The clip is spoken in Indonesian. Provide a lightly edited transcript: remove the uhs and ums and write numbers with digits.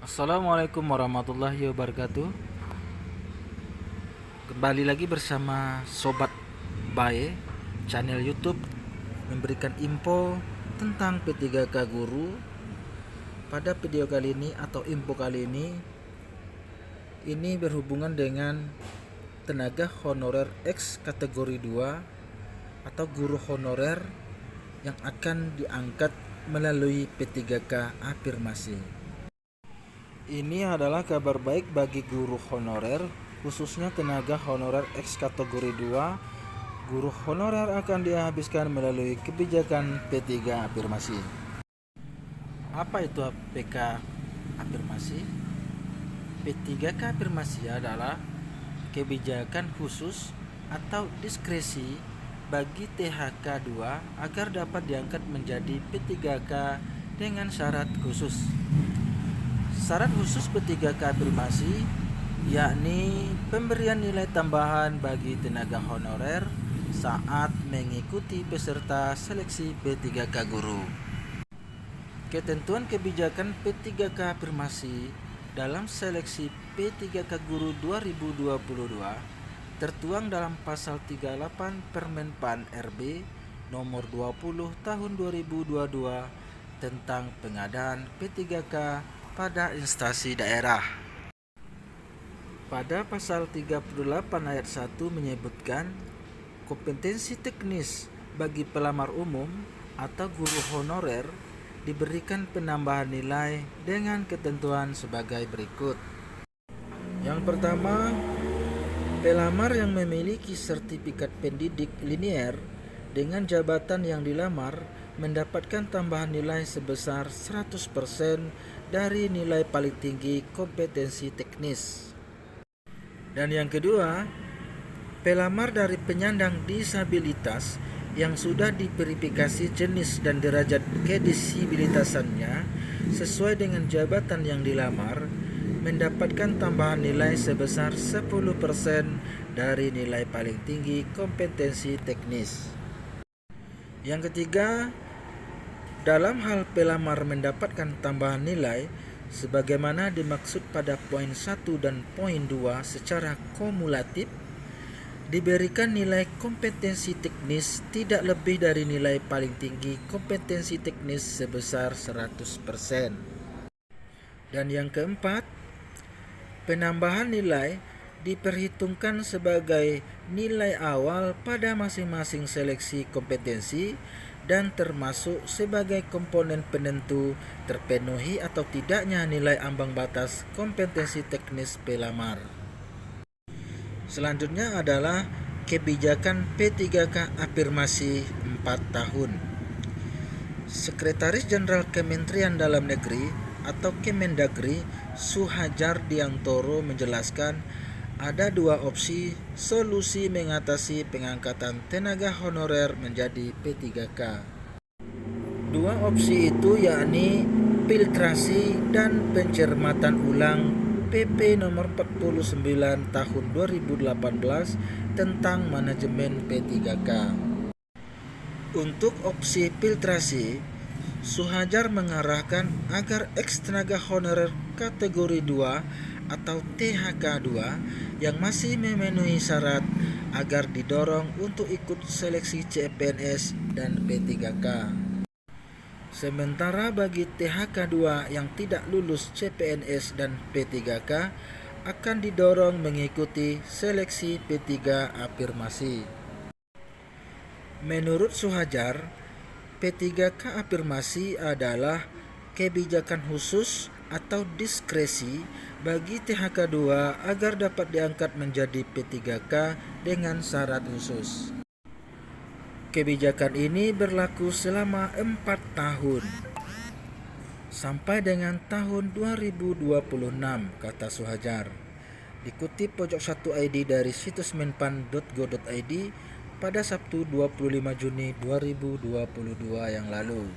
Assalamualaikum warahmatullahi wabarakatuh. Kembali lagi bersama Sobat Bae, channel YouTube memberikan info tentang P3K Guru. Pada video kali ini atau info kali ini berhubungan dengan tenaga honorer X kategori 2 atau guru honorer yang akan diangkat melalui P3K afirmasi. Ini adalah kabar baik bagi guru honorer, khususnya tenaga honorer X kategori 2. Guru honorer akan dihabiskan melalui kebijakan P3 afirmasi. Apa itu PK afirmasi? P3K afirmasi adalah kebijakan khusus atau diskresi bagi THK 2 agar dapat diangkat menjadi P3K dengan syarat khusus. Syarat khusus P3K afirmasi yakni pemberian nilai tambahan bagi tenaga honorer saat mengikuti peserta seleksi P3K guru. Ketentuan kebijakan P3K afirmasi dalam seleksi P3K guru 2022 tertuang dalam pasal 38 Permen PAN RB nomor 20 tahun 2022 tentang pengadaan P3K pada instansi daerah. Pada pasal 38 ayat 1 menyebutkan kompetensi teknis bagi pelamar umum atau guru honorer diberikan penambahan nilai dengan ketentuan sebagai berikut. Yang pertama, pelamar yang memiliki sertifikat pendidik linier dengan jabatan yang dilamar mendapatkan tambahan nilai sebesar 100% dari nilai paling tinggi kompetensi teknis. Dan yang kedua, pelamar dari penyandang disabilitas yang sudah diverifikasi jenis dan derajat kedisabilitasannya sesuai dengan jabatan yang dilamar mendapatkan tambahan nilai sebesar 10% dari nilai paling tinggi kompetensi teknis. Yang ketiga, dalam hal pelamar mendapatkan tambahan nilai sebagaimana dimaksud pada poin 1 dan poin 2 secara kumulatif, diberikan nilai kompetensi teknis tidak lebih dari nilai paling tinggi kompetensi teknis sebesar 100%. Dan yang keempat, penambahan nilai diperhitungkan sebagai nilai awal pada masing-masing seleksi kompetensi dan termasuk sebagai komponen penentu terpenuhi atau tidaknya nilai ambang batas kompetensi teknis pelamar. Selanjutnya adalah kebijakan P3K afirmasi 4 tahun. Sekretaris Jenderal Kementerian Dalam Negeri atau Kemendagri Suhadjar Diantoro menjelaskan ada dua opsi solusi mengatasi pengangkatan tenaga honorer menjadi P3K. Dua opsi itu yakni filtrasi dan pencermatan ulang PP nomor 49 tahun 2018 tentang manajemen P3K. Untuk opsi filtrasi, Suhadjar mengarahkan agar ex tenaga honorer kategori 2 atau THK 2 yang masih memenuhi syarat agar didorong untuk ikut seleksi CPNS dan P3K. Sementara bagi THK 2 yang tidak lulus CPNS dan P3K akan didorong mengikuti seleksi P3 afirmasi. Menurut Suhadjar, P3K afirmasi adalah kebijakan khusus atau diskresi bagi THK 2 agar dapat diangkat menjadi P3K dengan syarat khusus. Kebijakan ini berlaku selama 4 tahun sampai dengan tahun 2026, kata Suhadjar. Dikutip pojok 1 ID dari situs menpan.go.id pada Sabtu 25 Juni 2022 yang lalu.